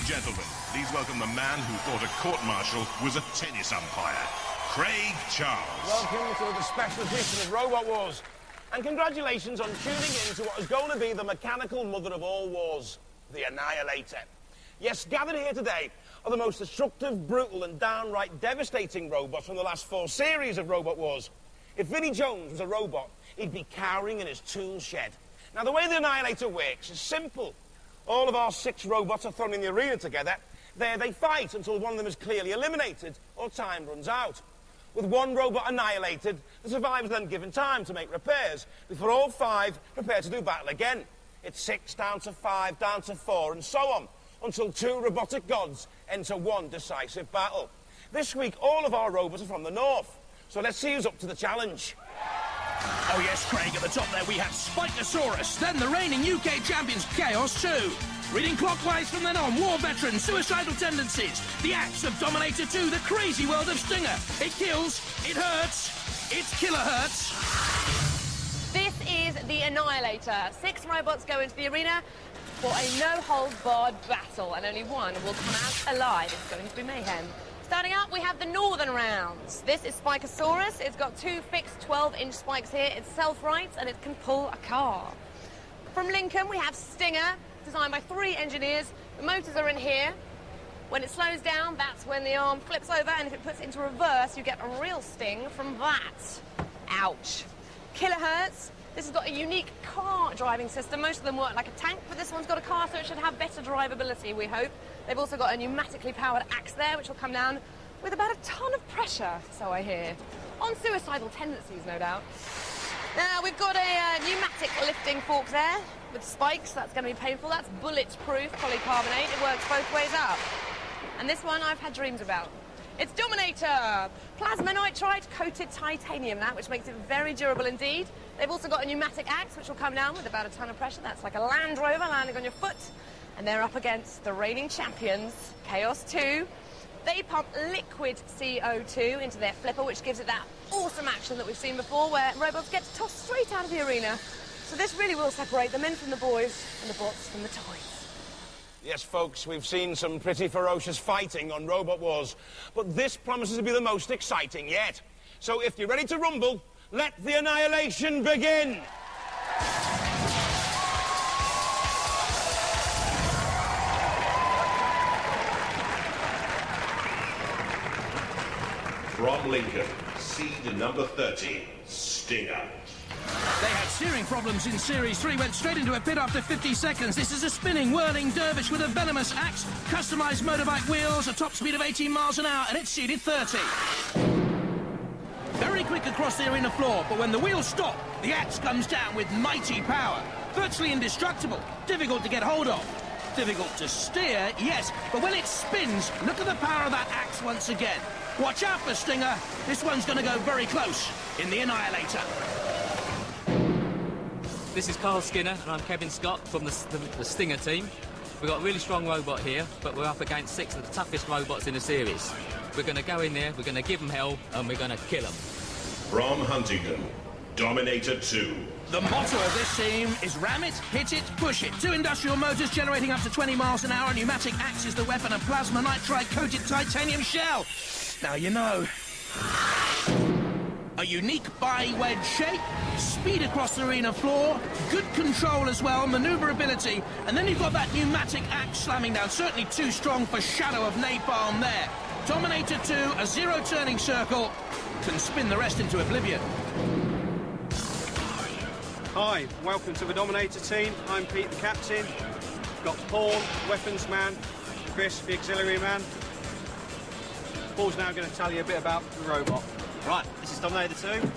and gentlemen, please welcome the man who thought a court-martial was a tennis umpire, Craig Charles. Welcome to the special edition of Robot Wars. And congratulations on tuning in to what is going to be the mechanical mother of all wars, the Annihilator. Yes, gathered here today are the most destructive, brutal and downright devastating robots from the last 4 series of Robot Wars. If Vinnie Jones was a robot, he'd be cowering in his tool shed. Now, the way the Annihilator works is simple. All of our 6 robots are thrown in the arena together. There they fight until one of them is clearly eliminated or time runs out. With one robot annihilated, the survivors are then given time to make repairs before all 5 prepare to do battle again. It's 6 down to 5, down to 4, and so on, until 2 robotic gods enter one decisive battle. This week, all of our robots are from the north, so let's see who's up to the challenge. Oh yes, Craig, at the top there we have Spikasaurus, then the reigning UK champions, Chaos 2. Reading clockwise from then on, war veteran, Suicidal Tendencies, the axe of Dominator 2, the crazy world of Stinger. It kills, it hurts, it's Killerhurtz. This is the Annihilator. 6 robots go into the arena for a no-holds-barred battle, and only one will come out alive. It's going to be mayhem. Starting up, we have the Northern rounds. This is Spikasaurus. It's got 2 fixed 12-inch spikes here. It self-rights, and it can pull a car. From Lincoln, we have Stinger, designed by 3 engineers. The motors are in here. When it slows down, that's when the arm flips over, and if it puts it into reverse, you get a real sting from that. Ouch. Killerhurtz. This has got a unique car driving system. Most of them work like a tank, but this one's got a car, so it should have better drivability, we hope. They've also got a pneumatically powered axe there, which will come down with about a ton of pressure, so I hear. On Suicidal Tendencies, no doubt. Now, we've got a pneumatic lifting fork there with spikes. That's going to be painful. That's bulletproof polycarbonate. It works both ways up. And this one I've had dreams about. It's Dominator! Plasma nitride coated titanium, that, which makes it very durable indeed. They've also got a pneumatic axe, which will come down with about a ton of pressure. That's like a Land Rover landing on your foot. And they're up against the reigning champions, Chaos 2. They pump liquid CO2 into their flipper, which gives it that awesome action that we've seen before, where robots get tossed straight out of the arena. So this really will separate the men from the boys and the bots from the toys. Yes, folks, we've seen some pretty ferocious fighting on Robot Wars, but this promises to be the most exciting yet. So if you're ready to rumble, let the annihilation begin! From Lincoln, seed number 30, Stinger. They had steering problems in Series 3, went straight into a pit after 50 seconds. This is a spinning, whirling dervish with a venomous axe, customised motorbike wheels, a top speed of 18 miles an hour, and it's seeded 30. Very quick across the arena floor, but when the wheels stop, the axe comes down with mighty power. Virtually indestructible, difficult to get hold of. Difficult to steer, yes, but when it spins, look at the power of that axe once again. Watch out for Stinger. This one's going to go very close in the Annihilator. This is Carl Skinner, and I'm Kevin Scott from the Stinger team. We've got a really strong robot here, but we're up against 6 of the toughest robots in the series. We're going to go in there, we're going to give them hell, and we're going to kill them. From Huntingdon, Dominator 2. The motto of this team is ram it, hit it, push it. 2 industrial motors generating up to 20 miles an hour, pneumatic axe is the weapon, a plasma nitride-coated titanium shell. Now you know. A unique bi-wedge shape, speed across the arena floor, good control as well, manoeuvrability, and then you've got that pneumatic axe slamming down, certainly too strong for shadow of napalm there. Dominator 2, a 0 turning circle, can spin the rest into oblivion. Hi, welcome to the Dominator team. I'm Pete, the captain. Got Paul, weapons man, Chris, the auxiliary man. Paul's now going to tell you a bit about the robot. Right, this is Dominator 2.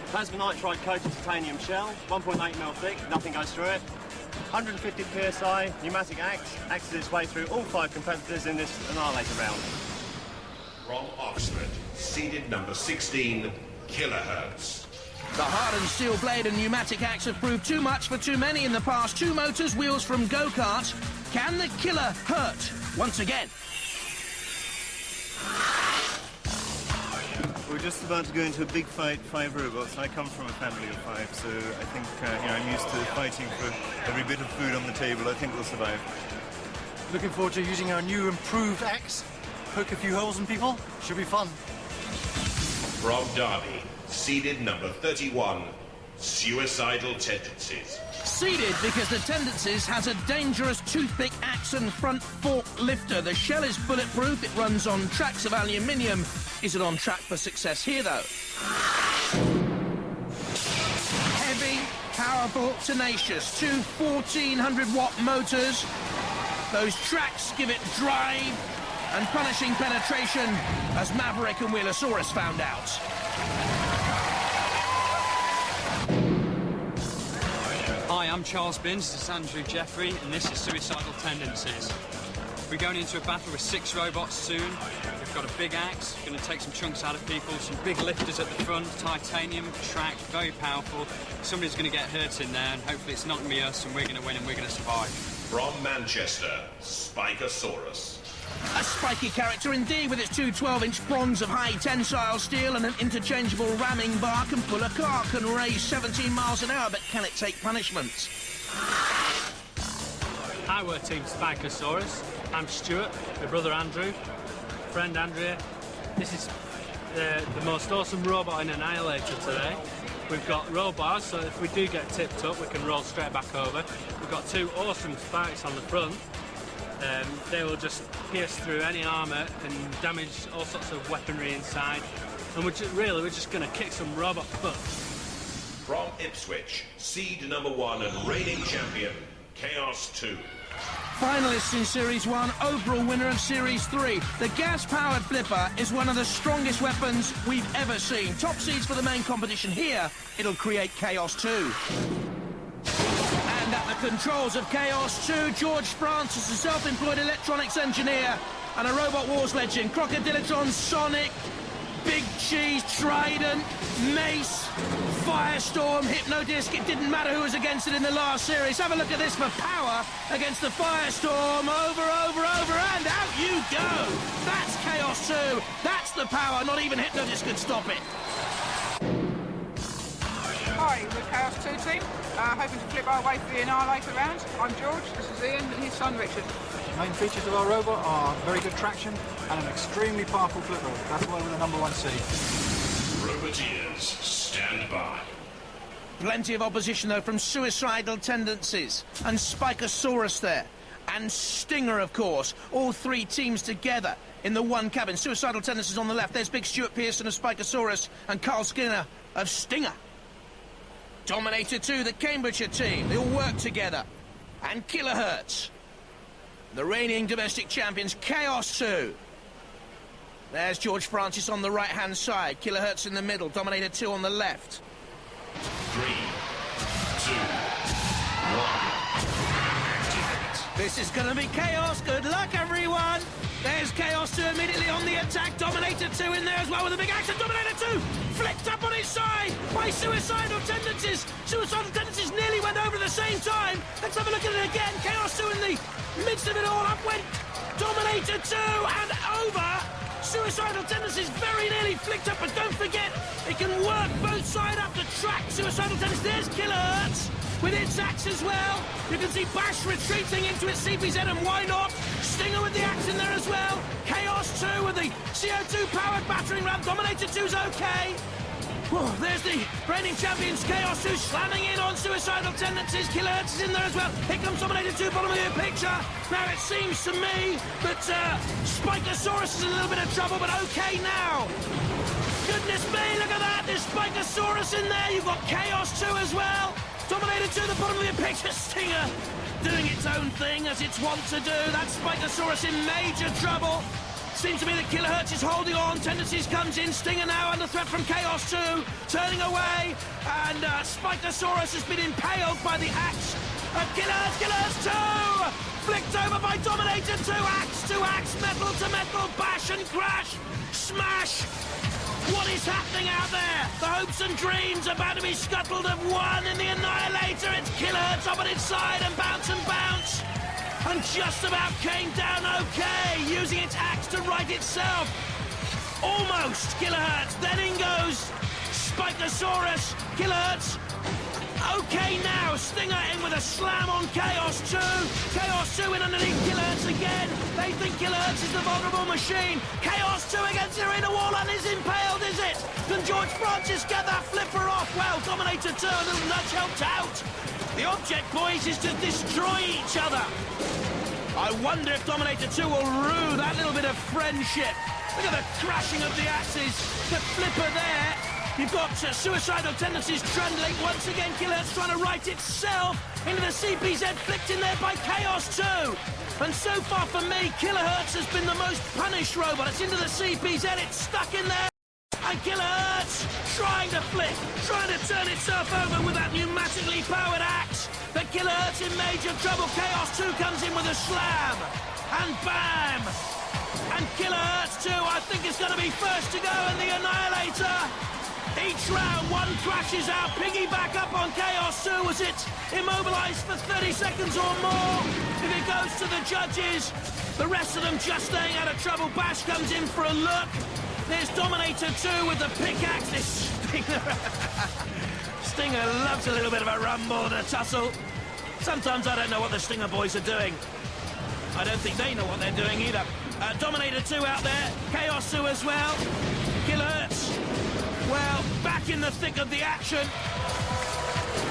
Plasma nitride coated titanium shell, 1.8mm thick, nothing goes through it. 150 psi, pneumatic axe, axes its way through all 5 competitors in this Annihilator round. From Oxford, seeded number 16, Killerhurtz. The hardened steel blade and pneumatic axe have proved too much for too many in the past. 2 motors, wheels from go-karts. Can the killer hurt once again? We're just about to go into a big fight, 5 robots. I come from a family of 5, so I think I'm used to fighting for every bit of food on the table. I think we'll survive. Looking forward to using our new improved axe. Poke a few holes in people. Should be fun. From Derby, seeded number 31, Suicidal Tendencies. Seeded because the Tendencies has a dangerous toothpick axe and front fork lifter. The shell is bulletproof, it runs on tracks of aluminium. Is it on track for success here, though? Heavy, powerful, tenacious. Two 1400-watt motors. Those tracks give it drive and punishing penetration, as Maverick and Wheelosaurus found out. Hi, I'm Charles Binns, this is Andrew Jeffrey, and this is Suicidal Tendencies. We're going into a battle with 6 robots soon. We've got a big axe, going to take some chunks out of people, some big lifters at the front, titanium, track, very powerful. Somebody's going to get hurt in there, and hopefully it's not going to be us, and we're going to win, and we're going to survive. From Manchester, Spikasaurus. A spiky character indeed, with its two 12-inch prongs of high tensile steel and an interchangeable ramming bar. Can pull a car, can raise 17 miles an hour, but can it take punishment? Hi, we're Team Spikasaurus. I'm Stuart, my brother Andrew, friend Andrea. This is the most awesome robot in Annihilator today. We've got roll bars, so if we do get tipped up, we can roll straight back over. We've got 2 awesome spikes on the front. They will just pierce through any armour and damage all sorts of weaponry inside. And we're just going to kick some robot butt. From Ipswich, seed number 1 and reigning champion, Chaos 2. Finalists in Series 1, overall winner of Series 3. The gas-powered flipper is one of the strongest weapons we've ever seen. Top seeds for the main competition here, it'll create Chaos 2. And at the controls of Chaos 2, George Francis, a self-employed electronics engineer and a Robot Wars legend. Crocodilodon, Sonic, Big Cheese, Trident, Mace, Firestorm, Hypnodisc. It didn't matter who was against it in the last series. Have a look at this for power against the Firestorm. Over, and out you go. That's Chaos 2. That's the power. Not even Hypnodisc could stop it. Hi, we're Chaos 2 team. Hoping to flip our way through the Annihilator round. I'm George, this is Ian, and his son Richard. Main features of our robot are very good traction and an extremely powerful flipper. That's why we're the number 1 seed. Roboteers, stand by. Plenty of opposition, though, from Suicidal Tendencies and Spikasaurus there. And Stinger, of course. All 3 teams together in the one cabin. Suicidal Tendencies on the left. There's big Stuart Pearson of Spikasaurus and Carl Skinner of Stinger. Dominator 2, the Cambridgeshire team. They all work together. And Killerhurtz, the reigning domestic champions, Chaos 2. There's George Francis on the right-hand side. Killerhurtz in the middle. Dominator 2 on the left. 3, 2, 1. This is going to be chaos. Good luck, everyone. There's Chaos 2 immediately on the attack. Dominator 2 in there as well with a big action. Dominator 2 flicked up on his side by Suicidal Tendencies. Suicidal Tendencies nearly went over at the same time. Let's have a look at it again. Chaos 2 in the midst of it all. Up went Dominator 2 and over. Suicidal Tendencies very nearly flicked up, but don't forget, it can work both sides up the track. Suicidal Tendencies, there's Killerhurtz with its axe as well. You can see Bash retreating into its CPZ, and why not? Stinger with the axe in there as well. Chaos 2 with the CO2-powered battering ram. Dominator 2's okay. Whoa, there's the reigning champions, Chaos 2, slamming in on Suicidal Tendencies. Killerhurtz is in there as well. Here comes Dominator 2, bottom of your picture. Now it seems to me that Spikasaurus is in a little bit of trouble, but okay now. Goodness me, look at that. There's Spikasaurus in there. You've got Chaos 2 as well. Dominator 2, the bottom of your picture. Stinger doing its own thing as it's wont to do. That's Spikasaurus in major trouble. Seems to be that Killerhurtz is holding on. Tendencies comes in. Stinger now under threat from Chaos 2. Turning away. And Spikasaurus has been impaled by the axe of Killerhurtz. Killerhurtz 2! Flicked over by Dominator 2. Axe to axe. Metal to metal. Bash and crash. Smash. What is happening out there? The hopes and dreams about to be scuttled have won in the Annihilator. It's Killerhurtz up on its side and bounce. And just about came down okay, using its axe to right itself. Almost Killerhurtz. Then in goes Spikasaurus. Killerhurtz Okay, now, Stinger in with a slam on Chaos 2. Chaos 2 in underneath Killerhurtz again. They think Killerhurtz is the vulnerable machine. Chaos 2 against the arena wall and is impaled, is it? Can George Francis get that flipper off? Well, Dominator 2, a little nudge helped out. The object, boys, is to destroy each other. I wonder if Dominator 2 will rue that little bit of friendship. Look at the crashing of the axes. The flipper there. You've got Suicidal Tendencies trundling. Once again, Killerhurtz trying to right itself into the CPZ, flicked in there by Chaos 2. And so far for me, Killerhurtz has been the most punished robot. It's into the CPZ, it's stuck in there. And Killerhurtz trying to flick, trying to turn itself over with that pneumatically powered axe. But Killerhurtz in major trouble. Chaos 2 comes in with a slam. And bam! And Killerhurtz 2, I think, is going to be first to go in the Annihilator. Each round, one crashes out, piggyback up on Chaos 2 as it's immobilized for 30 seconds or more. If it goes to the judges, the rest of them just staying out of trouble. Bash comes in for a look. There's Dominator 2 with the pickaxe. This Stinger... Stinger loves a little bit of a rumble and a tussle. Sometimes I don't know what the Stinger boys are doing. I don't think they know what they're doing either. Dominator 2 out there, Chaos 2 as well. Killerhurtz, well, back in the thick of the action.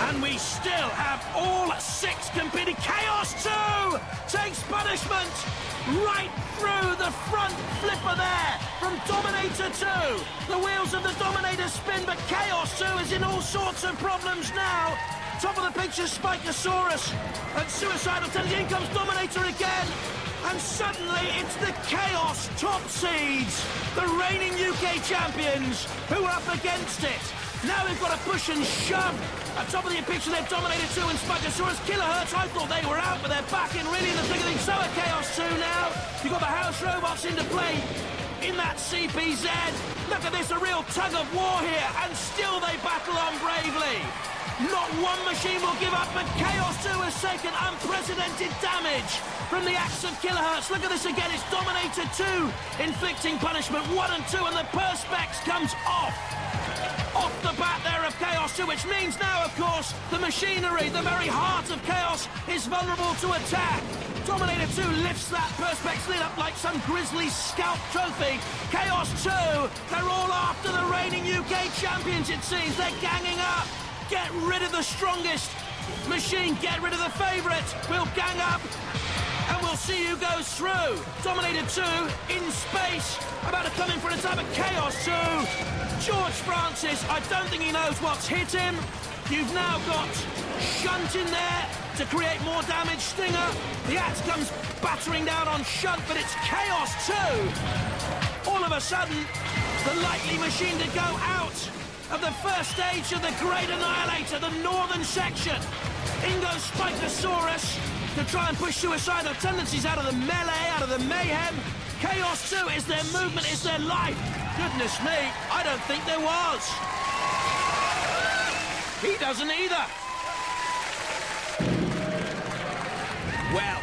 And we still have all 6 competing. Chaos 2 takes punishment right through the front flipper there from Dominator 2. The wheels of the Dominator spin, but Chaos 2 is in all sorts of problems now. Top of the picture, Spikasaurus and Suicidal Tendencies. In comes Dominator again. And suddenly it's the Chaos top seeds, the reigning UK champions, who are up against it. Now we've got to push and shove. At top of the picture, they've Dominator 2 and Spikasaurus. Killerhurtz, I thought they were out, but they're back in really in the thick of things. So are Chaos 2 now. You've got the house robots into play in that CPZ. Look at this, a real tug of war here, and still they battle on bravely. Not one machine will give up, but Chaos 2 has taken unprecedented damage from the axe of Killerhurtz. Look at this again, it's Dominator 2 inflicting punishment 1 and 2, and the Perspex comes off the bat there of Chaos 2, which means now, of course, the machinery, the very heart of Chaos, is vulnerable to attack. Dominator 2 lifts that Perspex lid up like some grisly scalp trophy. Chaos 2, they're all after the reigning UK champions, it seems. They're ganging up. Get rid of the strongest machine, get rid of the favourite. We'll gang up, and we'll see who goes through. Dominator 2 in space, about to come in for an attack, but Chaos 2. George Francis, I don't think he knows what's hit him. You've now got Shunt in there to create more damage. Stinger, the axe comes battering down on Shunt, but it's Chaos 2. All of a sudden, the likely machine to go out of the first stage of the Great Annihilator, the northern section. In goes Spikasaurus to try and push Suicidal Tendencies out of the melee, out of the mayhem. Chaos 2, is their movement, is their life? Goodness me, I don't think there was. He doesn't either. Well,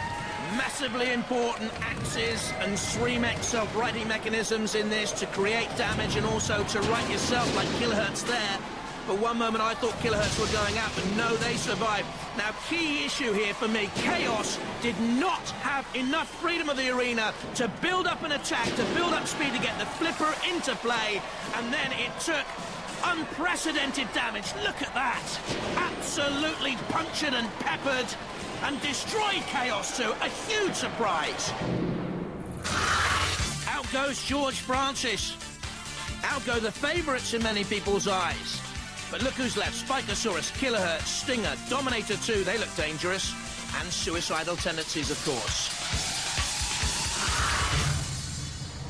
massively important axes and 3-mech self-righting mechanisms in this to create damage and also to right yourself like Killerhurtz there. For one moment I thought Killerhurtz were going out, but no, they survived. Now, key issue here for me, Chaos did not have enough freedom of the arena to build up an attack, to build up speed, to get the flipper into play, and then it took unprecedented damage. Look at that. Absolutely punctured and peppered and destroyed Chaos 2. A huge surprise. Out goes George Francis. Out go the favourites in many people's eyes. But look who's left. Spikasaurus, Killerhurtz, Stinger, Dominator 2, they look dangerous. And Suicidal Tendencies, of course.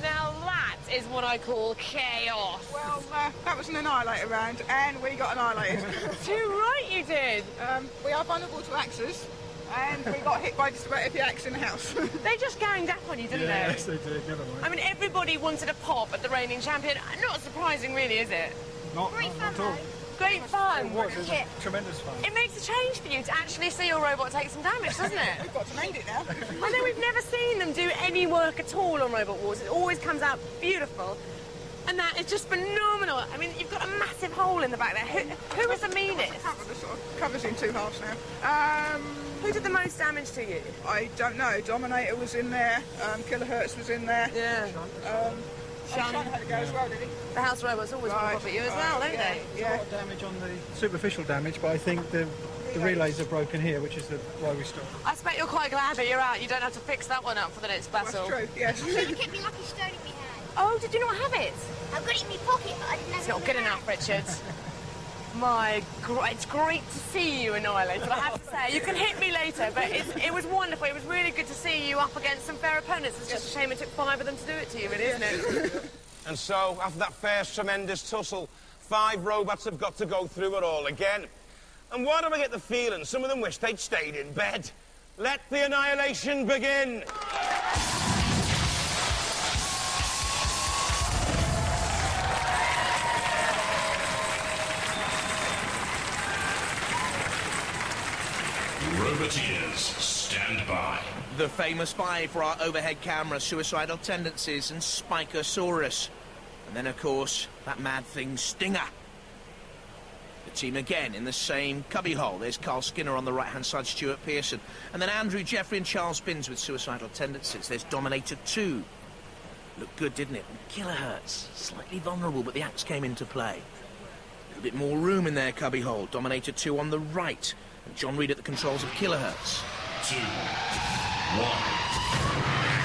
Now that is what I call chaos. Well, that was an Annihilator round, and we got annihilated. Too right you did. We are vulnerable to axes, and we got hit by just about every axe in the house. They just ganged up on you, didn't they? Yes, they did, never mind. I mean, everybody wanted a pop at the reigning champion. Not surprising, really, is it? Not at all. Great fun. It was tremendous fun. It makes a change for you to actually see your robot take some damage, doesn't it? We've got to mend it now. I know we've never seen them do any work at all on Robot Wars. It always comes out beautiful. And that is just phenomenal. I mean, you've got a massive hole in the back there. Who was the meanest? The sort of covers in two halves now. Who did the most damage to you? I don't know. Dominator was in there. Killerhurtz was in there. Yeah. Sean had to go as well, did he? The house robots always want to pop at you as well, don't they? There's a lot of damage on the superficial damage, but I think the relays are broken here, which is why we stopped. I expect you're quite glad that you're out. You don't have to fix that one up for the next battle. That's true, yes. You kept me lucky stone in my hand. Oh, did you not have it? I've got it in my pocket, but I didn't have It's it in not my good hand. enough, Richard. It's great to see you, Annihilator, I have to say. You can hit me later, but it was wonderful. It was really good to see you up against some fair opponents. It's just a shame it took 5 of them to do it to you, really, isn't it? And so, after that first tremendous tussle, 5 robots have got to go through it all again. And why do I get the feeling some of them wish they'd stayed in bed? Let the annihilation begin! Roboteers, stand by. The famous 5 for our overhead camera, Suicidal Tendencies and Spikasaurus. And then, of course, that mad thing, Stinger. The team again in the same cubbyhole. There's Carl Skinner on the right-hand side, Stuart Pearson. And then Andrew Jeffrey and Charles Binns with Suicidal Tendencies. There's Dominator 2. Looked good, didn't it? And Killerhurtz, slightly vulnerable, but the axe came into play. A little bit more room in their cubbyhole. Dominator 2 on the right. And John Reed at the controls of Killerhurtz. 2, 1,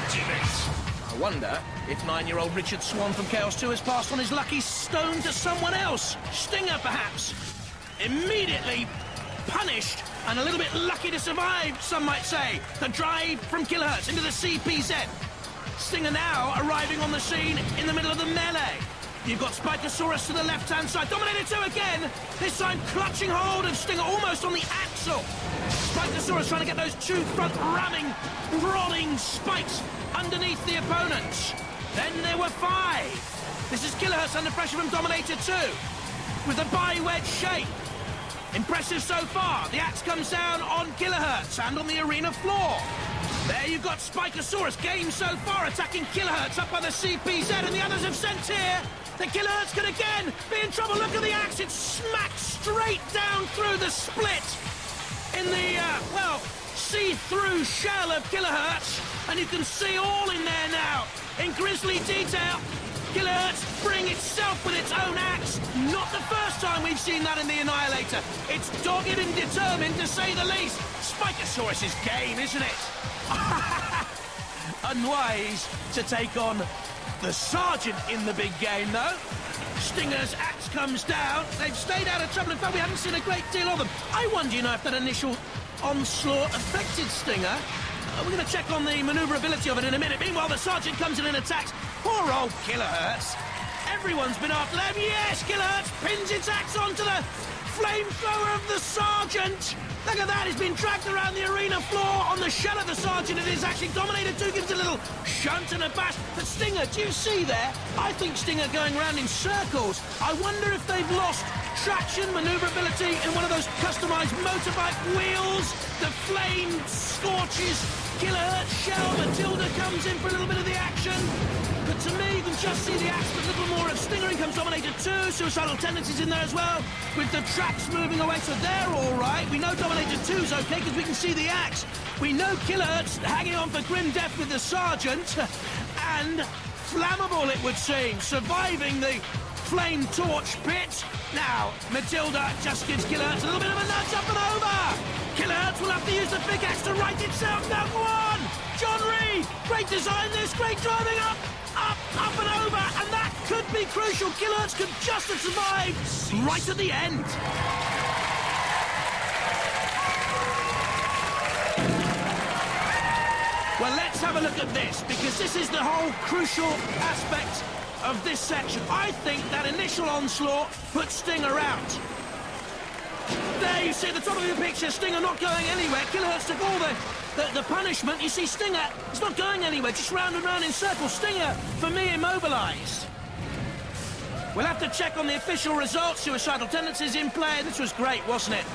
activate. I wonder if 9-year-old Richard Swan from Chaos 2 has passed on his lucky stone to someone else. Stinger, perhaps. Immediately punished and a little bit lucky to survive, some might say. The drive from Killerhurtz into the CPZ. Stinger now arriving on the scene in the middle of the melee. You've got Spikasaurus to the left-hand side. Dominator 2 again. This time clutching hold of Stinger almost on the axle. Spikasaurus trying to get those 2 front ramming, prodding spikes underneath the opponents. Then there were 5. This is Killerhurtz under pressure from Dominator 2 with a bi-wedge shape. Impressive so far. The axe comes down on Killerhurtz and on the arena floor. There you've got Spikasaurus, game so far, attacking Killerhurtz up by the CPZ, and the others have sent here. The Killerhurtz could again be in trouble. Look at the axe. It's smacked straight down through the split in the, see-through shell of Killerhurtz. And you can see all in there now in grisly detail. Killerhurtz freeing itself with its own axe. Not the first time we've seen that in the Annihilator. It's dogged and determined, to say the least. Spikasaurus' game, isn't it? Unwise to take on the Sergeant in the big game, though. Stinger's axe comes down. They've stayed out of trouble. In fact, we haven't seen a great deal of them. I wonder, if that initial onslaught affected Stinger. We're going to check on the manoeuvrability of it in a minute. Meanwhile, the Sergeant comes in and attacks. Poor old Killerhurtz. Everyone's been after them. Yes, Killerhurtz pins its axe onto the flamethrower of the Sergeant. Look at that, he's been dragged around the arena floor on the shell of the Sergeant. It is actually Dominator 2 gives a little shunt and a bash. But Stinger, do you see there? I think Stinger going around in circles. I wonder if they've lost traction, manoeuvrability in one of those customised motorbike wheels. The flame scorches Killerhurtz shell. Matilda comes in for a little bit of the action. But to me, you can just see the axe, but a little more of Stinger. In comes Dominator 2, Suicidal Tendencies in there as well, with the tracks moving away, so they're all right. We know Dominator 2's okay, because we can see the axe. We know Killerhurtz hanging on for grim death with the Sergeant, and flammable, it would seem, surviving the flame torch pit. Now, Matilda just gives Killerhurtz a little bit of a nudge up and over. Killerhurtz will have to use the big axe to right itself. Now, go on! John Reed, great design this, great driving up and over, and that could be crucial. Killerhurtz could just have survived right at the end. Well, let's have a look at this, because this is the whole crucial aspect of this section. I think that initial onslaught put Stinger out. There you see at the top of your picture, Stinger not going anywhere. Killerhurtz took all the punishment. You see Stinger, it's not going anywhere, just round and round in circles. Stinger, for me, immobilised. We'll have to check on the official results. Suicidal Tendencies in play. This was great, wasn't it?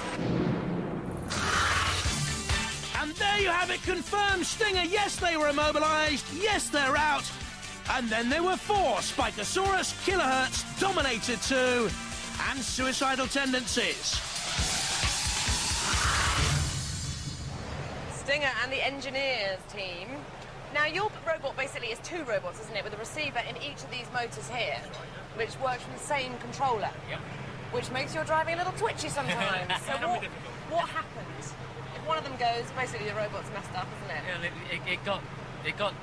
And there you have it, confirmed. Stinger, yes, they were immobilised. Yes, they're out. And then there were 4, Spikasaurus, Killerhurtz, Dominator 2, and Suicidal Tendencies. Stinger and the Engineers team. Now, your robot basically is 2 robots, isn't it, with a receiver in each of these motors here, which works from the same controller. Yep. Which makes your driving a little twitchy sometimes. So what happens? If one of them goes, basically the robot's messed up, isn't it? Yeah, it got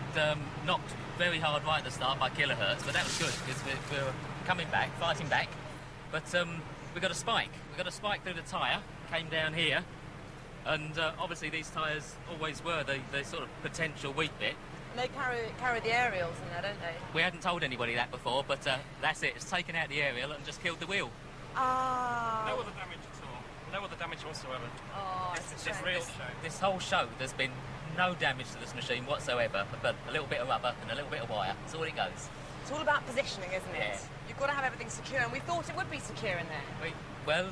knocked very hard right at the start by Killerhurtz, but that was good because we were coming back, fighting back. But we got a spike. We got a spike through the tyre, came down here, and obviously these tyres always were the sort of potential weak bit. They carry the aerials in there, don't they? We hadn't told anybody that before, but that's it. It's taken out the aerial and just killed the wheel. Ah. No other damage at all. No other damage whatsoever. Oh, it's a real show. This whole show, there's been no damage to this machine whatsoever, but a little bit of rubber and a little bit of wire. That's all it goes. It's all about positioning, isn't it? Yeah. You've got to have everything secure, and we thought it would be secure in there.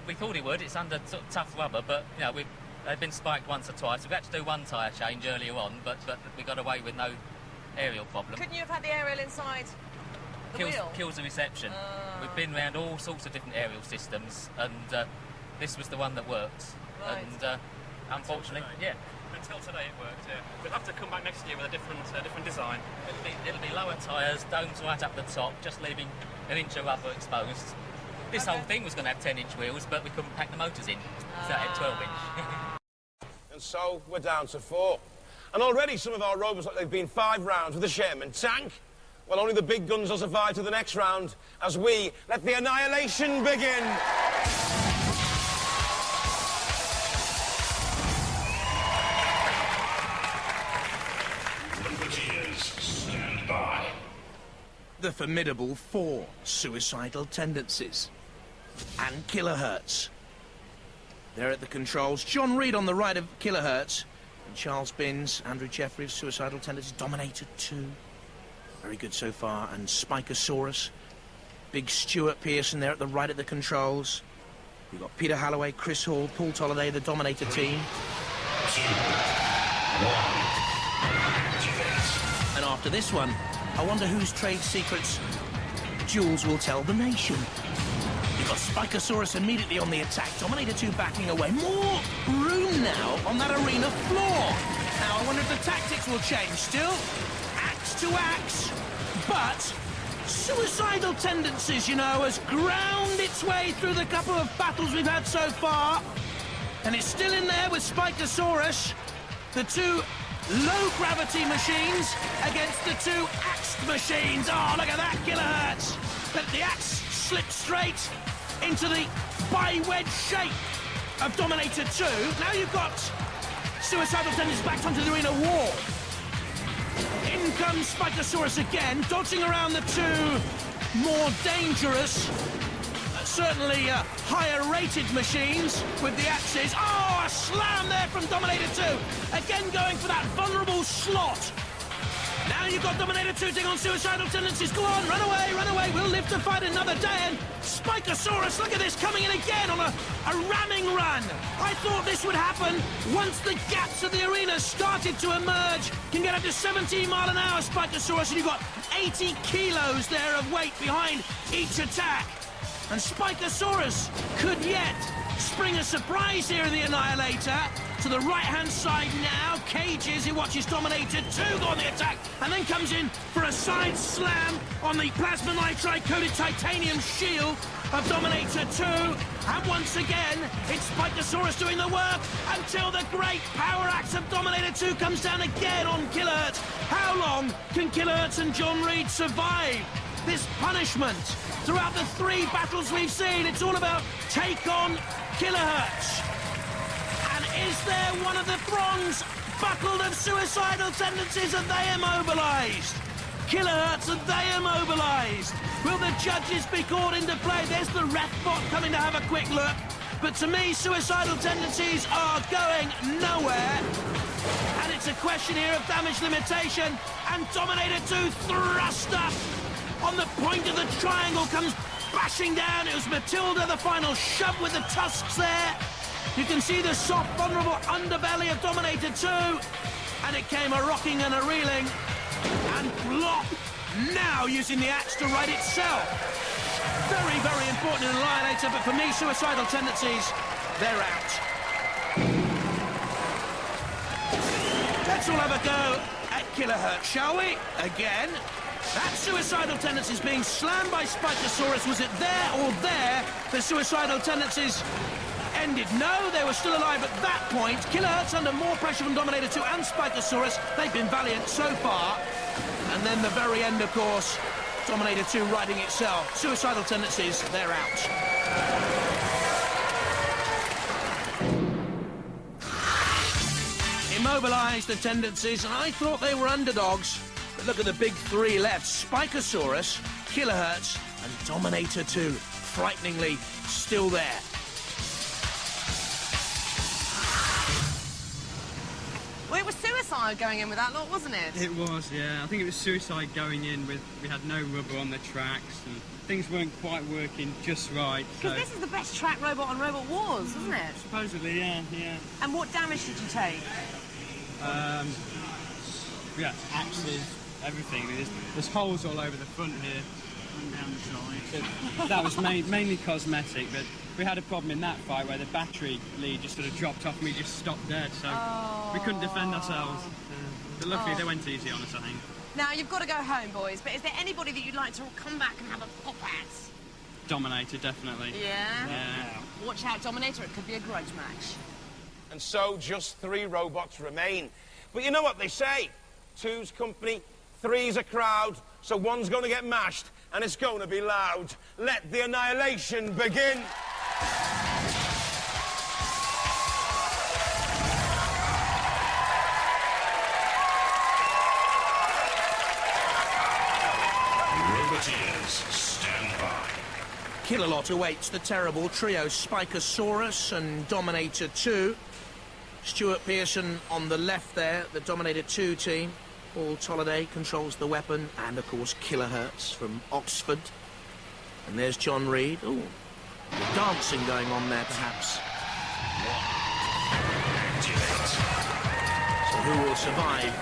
We thought it would. It's under sort of tough rubber, but you know they've been spiked once or twice. We've had to do one tyre change earlier on, but we got away with no aerial problem. Couldn't you have had the aerial inside the wheel? Kills the reception. We've been around all sorts of different aerial systems, and this was the one that worked. Right. And unfortunately, Until today it worked, yeah. We'll have to come back next year with a different design. It'll be lower tyres, domes right up the top, just leaving an inch of rubber exposed. This whole thing was going to have 10-inch wheels, but we couldn't pack the motors in, so it had 12-inch. And so we're down to 4. And already some of our robots, like they've been 5 rounds with the Sherman tank. Well, only the big guns will survive to the next round as we let the annihilation begin. Roboteers, stand by. The formidable 4 Suicidal Tendencies and Killerhurtz. They're at the controls. John Reed on the right of Killerhurtz. And Charles Binns, Andrew Jeffrey of Suicidal Tendencies, Dominator 2. Very good so far. And Spikasaurus. Big Stuart Pearson there at the right of the controls. You've got Peter Halloway, Chris Hall, Paul Tolliday, the Dominator team. 2, 1. And after this one, I wonder whose trade secrets Jules will tell the nation. You've got Spikasaurus immediately on the attack. Dominator 2 backing away. More room now on that arena floor. Now, I wonder if the tactics will change. Still, axe to axe. But Suicidal Tendencies, you know, has ground its way through the couple of battles we've had so far. And it's still in there with Spikasaurus. The 2 low-gravity machines against the 2 axed machines. Oh, look at that, Killerhurtz. But the axe slipped straight into the bi-wedge shape of Dominator 2. Now you've got Suicidal Tendencies back onto the arena wall. In comes Spikasaurus again, dodging around the 2 more dangerous, certainly higher-rated machines with the axes. Oh, a slam there from Dominator 2. Again going for that vulnerable slot. Now you've got Dominator 2 taking on Suicidal Tendencies. Go on, run away. We'll live to fight another day. And Spikasaurus, look at this, coming in again on a ramming run. I thought this would happen once the gaps of the arena started to emerge. Can get up to 17 mile an hour, Spikasaurus, and you've got 80 kilos there of weight behind each attack. And Spikasaurus could yet spring a surprise here in the Annihilator. To the right-hand side now, Cages, who watches Dominator 2 go on the attack, and then comes in for a side slam on the plasma nitride-coated titanium shield of Dominator 2. And once again, it's Spikasaurus doing the work until the great power axe of Dominator 2 comes down again on Killerhurtz. How long can Killerhurtz and John Reed survive this punishment? Throughout the 3 battles we've seen, it's all about take on Killerhurtz. And is there one of the throngs buckled of Suicidal Tendencies and they immobilised? Killerhurtz and they immobilised. Will the judges be called into play? There's the ref bot coming to have a quick look. But to me, Suicidal Tendencies are going nowhere. And it's a question here of damage limitation. And Dominator 2 thrust up on the point of the triangle, comes bashing down. It was Matilda, the final shove with the tusks there. You can see the soft, vulnerable underbelly of Dominator 2. And it came a rocking and a reeling. And plop Now using the axe to right itself. Very, very important in Annihilator, but for me, Suicidal Tendencies, they're out. Let's all have a go at Killerhurtz, shall we? Again. That Suicidal Tendencies being slammed by Spikasaurus. Was it there or there the Suicidal Tendencies ended? No, they were still alive at that point. Killerhurtz under more pressure from Dominator 2 and Spikasaurus. They've been valiant so far. And then the very end, of course, Dominator 2 riding itself. Suicidal Tendencies, they're out. Immobilised the Tendencies, and I thought they were underdogs. But look at the big three left. Spikasaurus, Killerhurtz, and Dominator 2. Frighteningly still there. Well, it was suicide going in with that lot, wasn't it? It was, yeah. I think it was suicide going in with... We had no rubber on the tracks, and things weren't quite working just right. Because this is the best track robot on Robot Wars, isn't it? Supposedly, yeah. And what damage did you take? Yeah, axes, everything. There's holes all over the front here and down the side. So that was mainly cosmetic, but we had a problem in that fight where the battery lead just sort of dropped off and we just stopped dead, so we couldn't defend ourselves. But luckily they went easy on us, I think. Now, you've got to go home, boys, but is there anybody that you'd like to come back and have a pop at? Dominator, definitely. Yeah? Yeah. Watch out, Dominator, it could be a grudge match. And so, just 3 robots remain. But you know what they say? 2's company, 3's a crowd, so 1's going to get mashed, and it's going to be loud. Let the annihilation begin! Roboteers, stand by. Killerhurtz awaits the terrible trio Spikasaurus and Dominator 2. Stuart Pearson on the left there, the Dominator 2 team. Paul Tolliday controls the weapon, and of course Killerhurtz from Oxford. And there's John Reed. Ooh, the dancing going on there perhaps. So who will survive?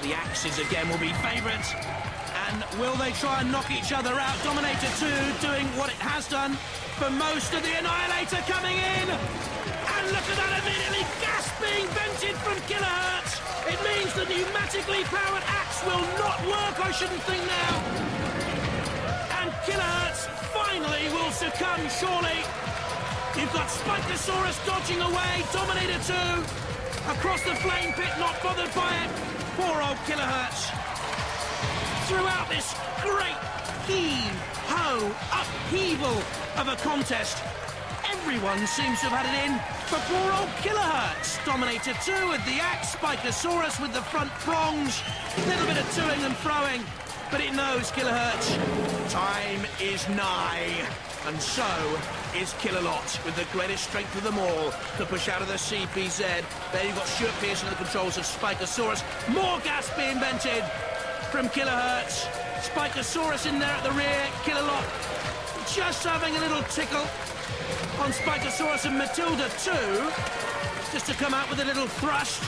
The Axes again will be favourites. And will they try and knock each other out? Dominator 2 doing what it has done for most of the Annihilator coming in. And look at that, immediately gas being vented from Killerhurtz. It means the pneumatically powered axe will not work, I shouldn't think now. And Killerhurtz finally will succumb, surely. You've got Spikasaurus dodging away, Dominator 2 across the flame pit, not bothered by it. Poor old Killerhurtz. Throughout this great heave-ho upheaval of a contest, everyone seems to have had it in for poor old Killerhurtz. Dominator 2 with the axe, Spikasaurus with the front prongs, a little bit of toing and throwing, but it knows Killerhurtz. Time is nigh, and so is Killerhurtz with the greatest strength of them all to push out of the CPZ. There you've got Stuart Pearson at the controls of Spikasaurus. More gas being vented from Killerhurtz. Spikasaurus in there at the rear. Killerhurtz just having a little tickle on Spikasaurus, and Matilda too, just to come out with a little thrust.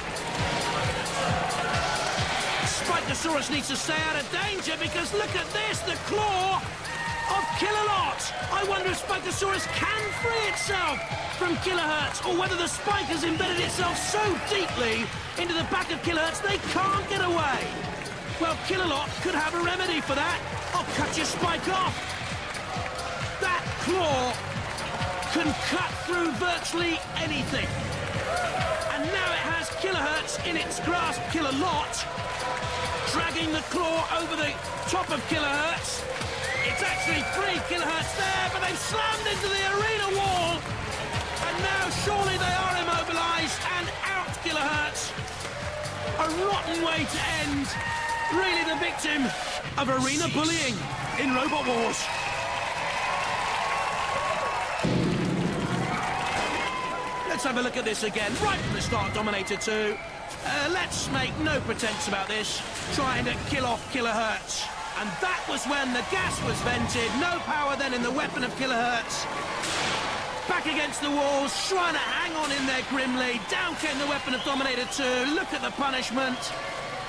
Spikasaurus needs to stay out of danger because look at this, the claw of Killerhurtz. I wonder if Spikasaurus can free itself from Killerhurtz, or whether the spike has embedded itself so deeply into the back of Killerhurtz they can't get away. Well, Killerhurtz could have a remedy for that. I'll cut your spike off. That claw can cut through virtually anything. And now it has Killerhurtz in its grasp. Killerhurtz dragging the claw over the top of Killerhurtz. It's actually free Killerhurtz there, but they've slammed into the arena wall. And now surely they are immobilised, and out Killerhurtz. A rotten way to end. Really the victim of arena bullying in Robot Wars. Let's have a look at this again, right from the start, Dominator 2. Let's make no pretense about this, trying to kill off Killerhurtz. And that was when the gas was vented, no power then in the weapon of Killerhurtz. Back against the walls, trying to hang on in there grimly. Down came the weapon of Dominator 2, look at the punishment.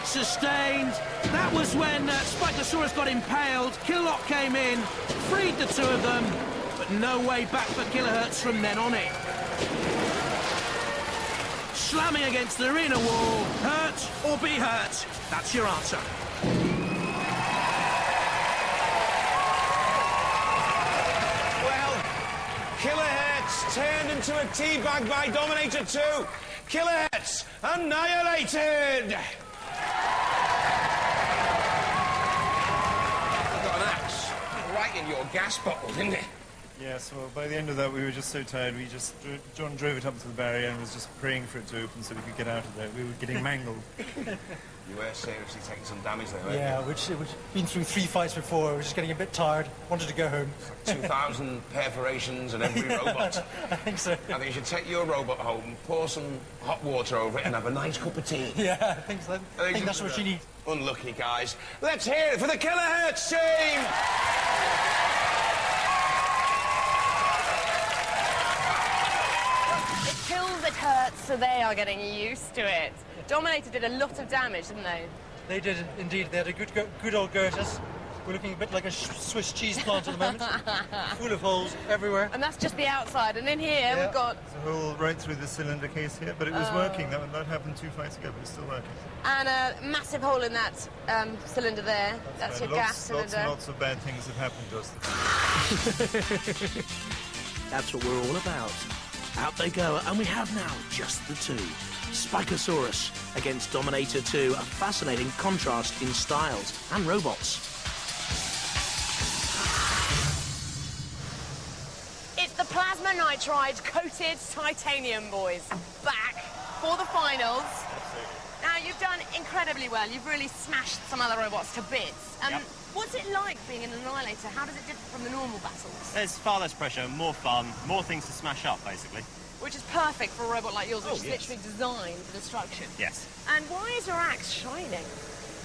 Sustained. That was when Spikasaurus got impaled. Killerhurtz came in, freed the two of them, but no way back for Killerhurtz from then on in. Slamming against the arena wall. Hurt or be hurt? That's your answer. Well, Killerhurtz turned into a teabag by Dominator 2. Killerhurtz annihilated! Got an axe right in your gas bottle, didn't it? Yes, well, by the end of that, we were just so tired, John drove it up to the barrier and was just praying for it to open so we could get out of there. We were getting mangled. You were seriously taking some damage there, weren't yeah, you? which been through 3 fights before. I was just getting a bit tired, wanted to go home. 2,000 perforations in every robot. I think so. I think you should take your robot home, pour some hot water over it and have a nice cup of tea. Yeah, I think so. I think that's what you need. Unlucky, guys. Let's hear it for the Killerhurtz team! It hurts, so they are getting used to it. Dominator did a lot of damage, didn't they? They did, indeed. They had a good old go at us. We're looking a bit like a Swiss cheese plant at the moment. Full of holes everywhere. And that's just the outside. And in here, we've got... There's a hole right through the cylinder case here, but it was working. That happened 2 fights ago, but it's still working. And a massive hole in that cylinder there. That's your gas cylinder. Lots and lots of bad things have happened to us. That's what we're all about. Out they go, and we have now just the two. Spikasaurus against Dominator 2, a fascinating contrast in styles and robots. It's the plasma nitride coated titanium boys back for the finals. Now, you've done incredibly well. You've really smashed some other robots to bits. What's it like being an Annihilator? How does it differ from the normal battles? There's far less pressure, more fun, more things to smash up, basically. Which is perfect for a robot like yours, which is literally designed for destruction. Yes. And why is your axe shining?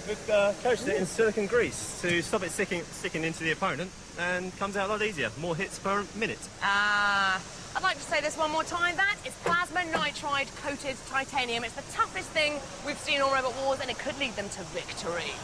We've coated it in silicone grease to stop it sticking into the opponent, and comes out a lot easier. More hits per minute. I'd like to say this one more time. That is plasma nitride coated titanium. It's the toughest thing we've seen on Robot Wars, and it could lead them to victory.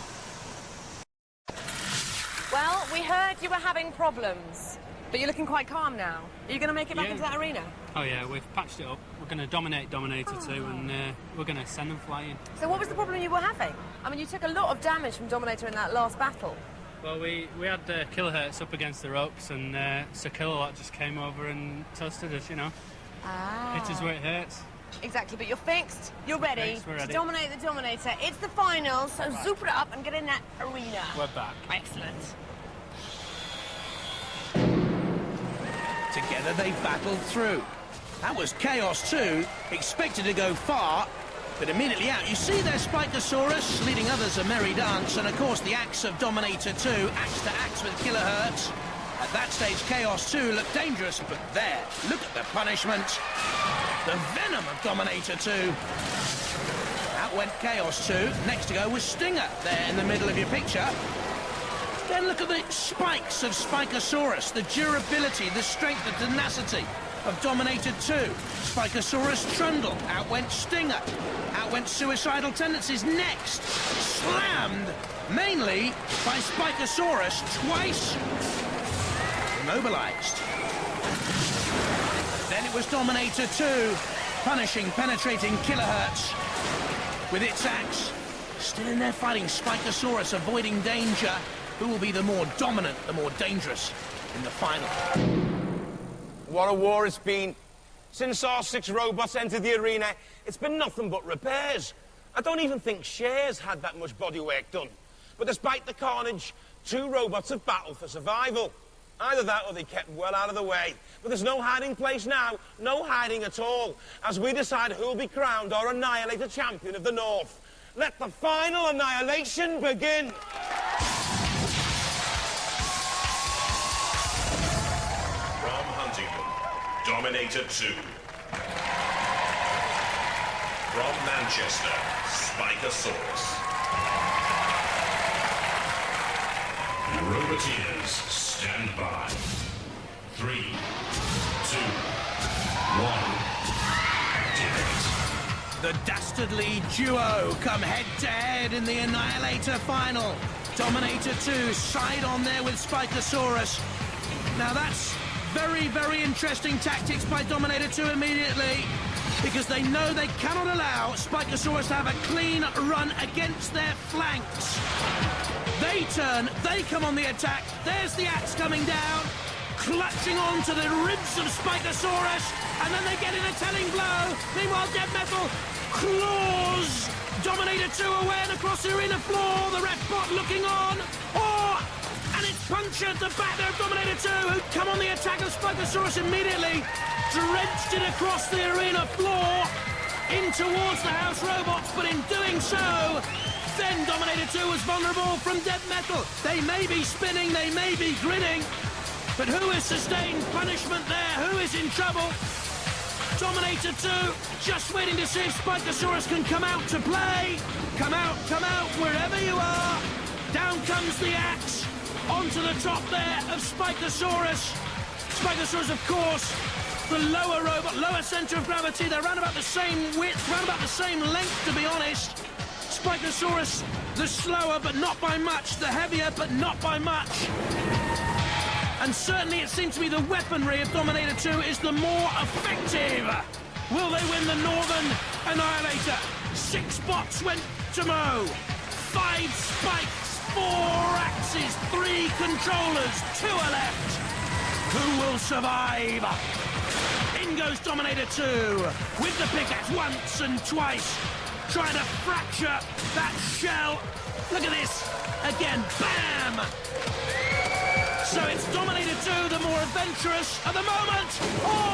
Well, we heard you were having problems, but you're looking quite calm now. Are you going to make it back into that arena? Oh yeah, we've patched it up. We're going to dominate Dominator 2, and we're going to send them flying. So what was the problem you were having? I mean, you took a lot of damage from Dominator in that last battle. Well, we had Killerhurtz up against the ropes, and Sir Killerhurtz just came over and toasted us, you know. Hit us where it hurts. Exactly, but you're fixed. You're ready We're ready to dominate the Dominator. It's the finals, so zoop it up and get in that arena. We're back. Excellent. Together they battled through. That was Chaos 2, expected to go far, but immediately out. You see there Spikasaurus leading others a merry dance, and of course the axe of Dominator 2, axe to axe with Killerhurtz. At that stage, Chaos 2 looked dangerous, but there, look at the punishment. The venom of Dominator 2. Out went Chaos 2. Next to go was Stinger, there in the middle of your picture. Then look at the spikes of Spikasaurus, the durability, the strength, the tenacity of Dominator 2. Spikasaurus trundled. Out went Stinger. Out went Suicidal Tendencies next. Slammed, mainly by Spikasaurus, twice. Immobilized. Then it was Dominator 2, punishing, penetrating Killerhurtz with its axe. Still in there fighting Spikasaurus, avoiding danger. Who will be the more dominant, the more dangerous in the final? What a war it's been. Since our 6 robots entered the arena, it's been nothing but repairs. I don't even think Shares had that much bodywork done. But despite the carnage, 2 robots have battled for survival. Either that or they kept well out of the way. But there's no hiding place now, no hiding at all, as we decide who will be crowned our Annihilator champion of the North. Let the final annihilation begin. From Huntingdon, Dominator 2. From Manchester, Spikasaurus. Roboteers, stand by. 3, 2, 1, activate. The dastardly duo come head-to-head in the Annihilator final. Dominator 2 side on there with Spikasaurus. Now that's very, very interesting tactics by Dominator 2 immediately, because they know they cannot allow Spikasaurus to have a clean run against their flanks. They turn, they come on the attack. There's the axe coming down, clutching on to the ribs of Spikasaurus, and then they get in a telling blow. Meanwhile, Dead Metal claws Dominator 2 away and across the arena floor. The ref bot looking on. And it's punctured the back there of Dominator 2, who come on the attack of Spikasaurus immediately, drenched it across the arena floor, in towards the house robots, but in doing so, then Dominator 2 was vulnerable from Dead Metal. They may be spinning, they may be grinning, but who has sustained punishment there? Who is in trouble? Dominator 2, just waiting to see if Spikasaurus can come out to play. Come out, wherever you are. Down comes the axe, onto the top there of Spikasaurus. Spikasaurus, of course, the lower robot, lower centre of gravity. They're around about the same width, around about the same length, to be honest. Spikasaurus, the slower, but not by much. The heavier, but not by much. And certainly it seems to be the weaponry of Dominator 2 is the more effective. Will they win the Northern Annihilator? 6 bots went to Mo. 5 spikes, 4 axes, 3 controllers, 2 are left. Who will survive? In goes Dominator 2 with the pickaxe once and twice, trying to fracture that shell. Look at this. Again, bam! So it's Dominator 2, the more adventurous at the moment.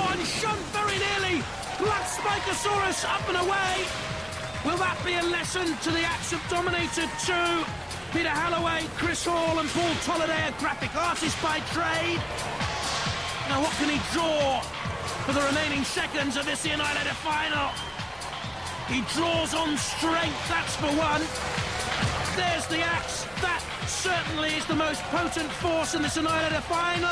And shunned very nearly. Black Spikasaurus up and away. Will that be a lesson to the axe of Dominator 2? Peter Halloway, Chris Hall and Paul Tolliday, a graphic artist by trade. Now what can he draw for the remaining seconds of this Annihilator final? He draws on strength, that's for one. There's the axe. That certainly is the most potent force in this Annihilator final.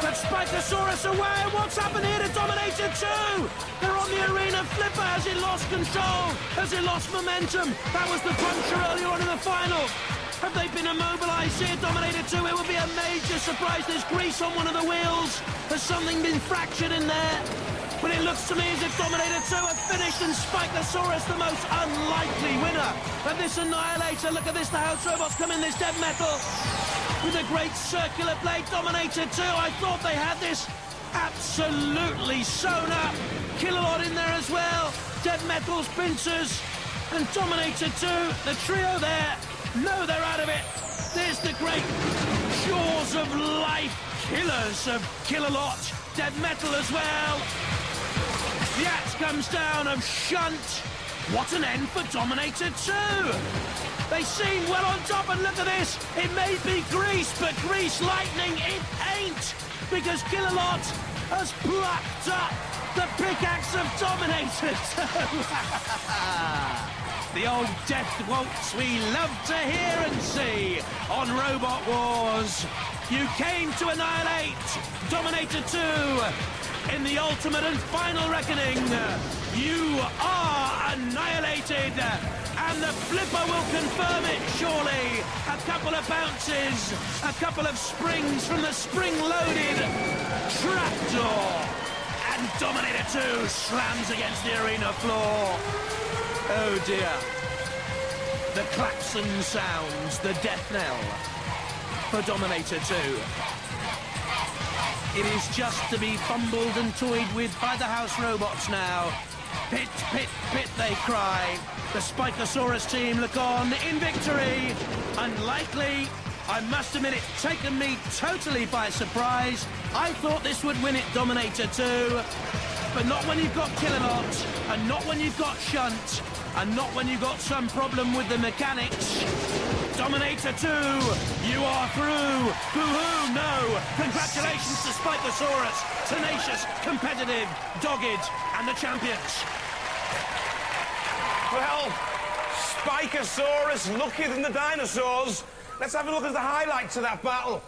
But Spikasaurus away. What's happened here to Dominator 2? They're on the arena flipper. Has it lost control? Has it lost momentum? That was the puncture earlier on in the final. Have they been immobilised here, Dominator 2? It would be a major surprise. There's grease on one of the wheels. Has something been fractured in there? But it looks to me as if Dominator 2 have finished and Spikasaurus the most unlikely winner of this Annihilator. Look at this, the house robots come in, this Dead Metal with a great circular blade. Dominator 2, I thought they had this absolutely sewn up. Killerhurtz in there as well. Dead Metal's pincers and Dominator 2, the trio there. No, they're out of it. There's the great jaws of life killers of Killerhurtz. Dead Metal as well. The axe comes down of Shunt. What an end for Dominator 2. They seem well on top, and look at this. It may be grease, but grease lightning it ain't, because Killerhurtz has plucked up the pickaxe of Dominator 2. The old death waltz we love to hear and see on Robot Wars. You came to annihilate Dominator 2 in the ultimate and final reckoning. You are annihilated, and the flipper will confirm it, surely. A couple of bounces, a couple of springs from the spring-loaded trapdoor, and Dominator 2 slams against the arena floor. Oh dear. The klaxon sounds, the death knell for Dominator 2. It is just to be fumbled and toyed with by the house robots now. Pit, pit, pit, they cry. The Spikasaurus team look on in victory. Unlikely. I must admit, it's taken me totally by surprise. I thought this would win it, Dominator 2. But not when you've got Killerhurtz, and not when you've got Shunt, and not when you've got some problem with the mechanics. Dominator 2, you are through. Boo-hoo, no. Congratulations to Spikasaurus, tenacious, competitive, dogged, and the champions. Well, Spikasaurus luckier than the dinosaurs. Let's have a look at the highlights of that battle.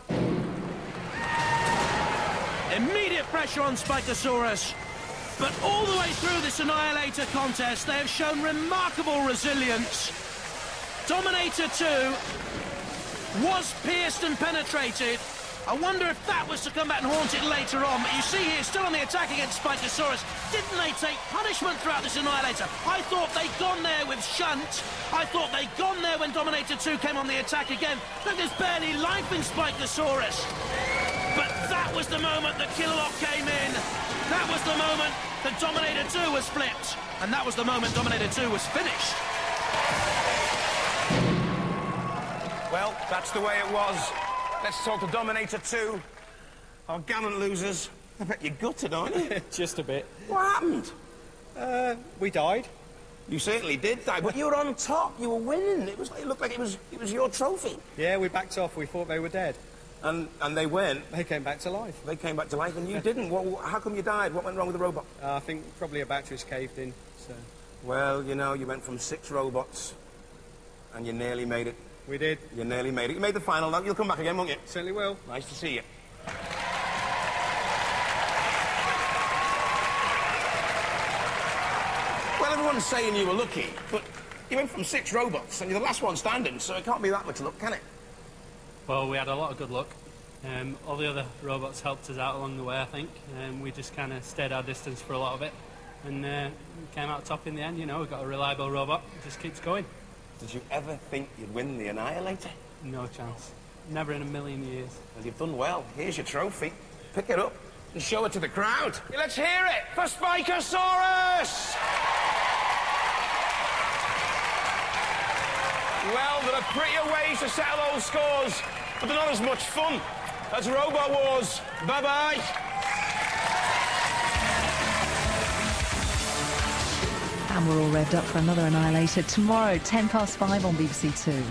Immediate pressure on Spikasaurus. But all the way through this Annihilator contest, they have shown remarkable resilience. Dominator 2 was pierced and penetrated. I wonder if that was to come back and haunt it later on. But you see here, still on the attack against Spikasaurus. Didn't they take punishment throughout this Annihilator? I thought they'd gone there with Shunt. I thought they'd gone there when Dominator 2 came on the attack again. Look, there's barely life in Spikasaurus. But that was the moment that Killerhurtz came in. That was the moment that Dominator 2 was flipped. And that was the moment Dominator 2 was finished. Well, that's the way it was. Let's talk to Dominator 2. Our gallant losers. I bet you're gutted, aren't you? Just a bit. What happened? We died. You certainly did die, but you were on top. You were winning. It looked like it was your trophy. Yeah, we backed off. We thought they were dead. And they weren't. They came back to life. They came back to life, and you didn't. How come you died? What went wrong with the robot? I think probably a battery's caved in, so... Well, you know, you went from 6 robots, and you nearly made it. We did. You nearly made it. You made the final. Now you'll come back again, won't you? Certainly will. Nice to see you. Well, everyone's saying you were lucky, but you went from 6 robots, and you're the last one standing, so it can't be that much luck, can it? Well, we had a lot of good luck. All the other robots helped us out along the way, I think. We just kind of stayed our distance for a lot of it, and came out top in the end. You know, we've got a reliable robot. It just keeps going. Did you ever think you'd win the Annihilator? No chance. Never in a million years. Well, you've done well. Here's your trophy. Pick it up and show it to the crowd. Let's hear it for Spikasaurus! Well, there are prettier ways to settle old scores, but they're not as much fun as Robot Wars. Bye-bye. And we're all revved up for another Annihilator tomorrow, 5:10 on BBC Two.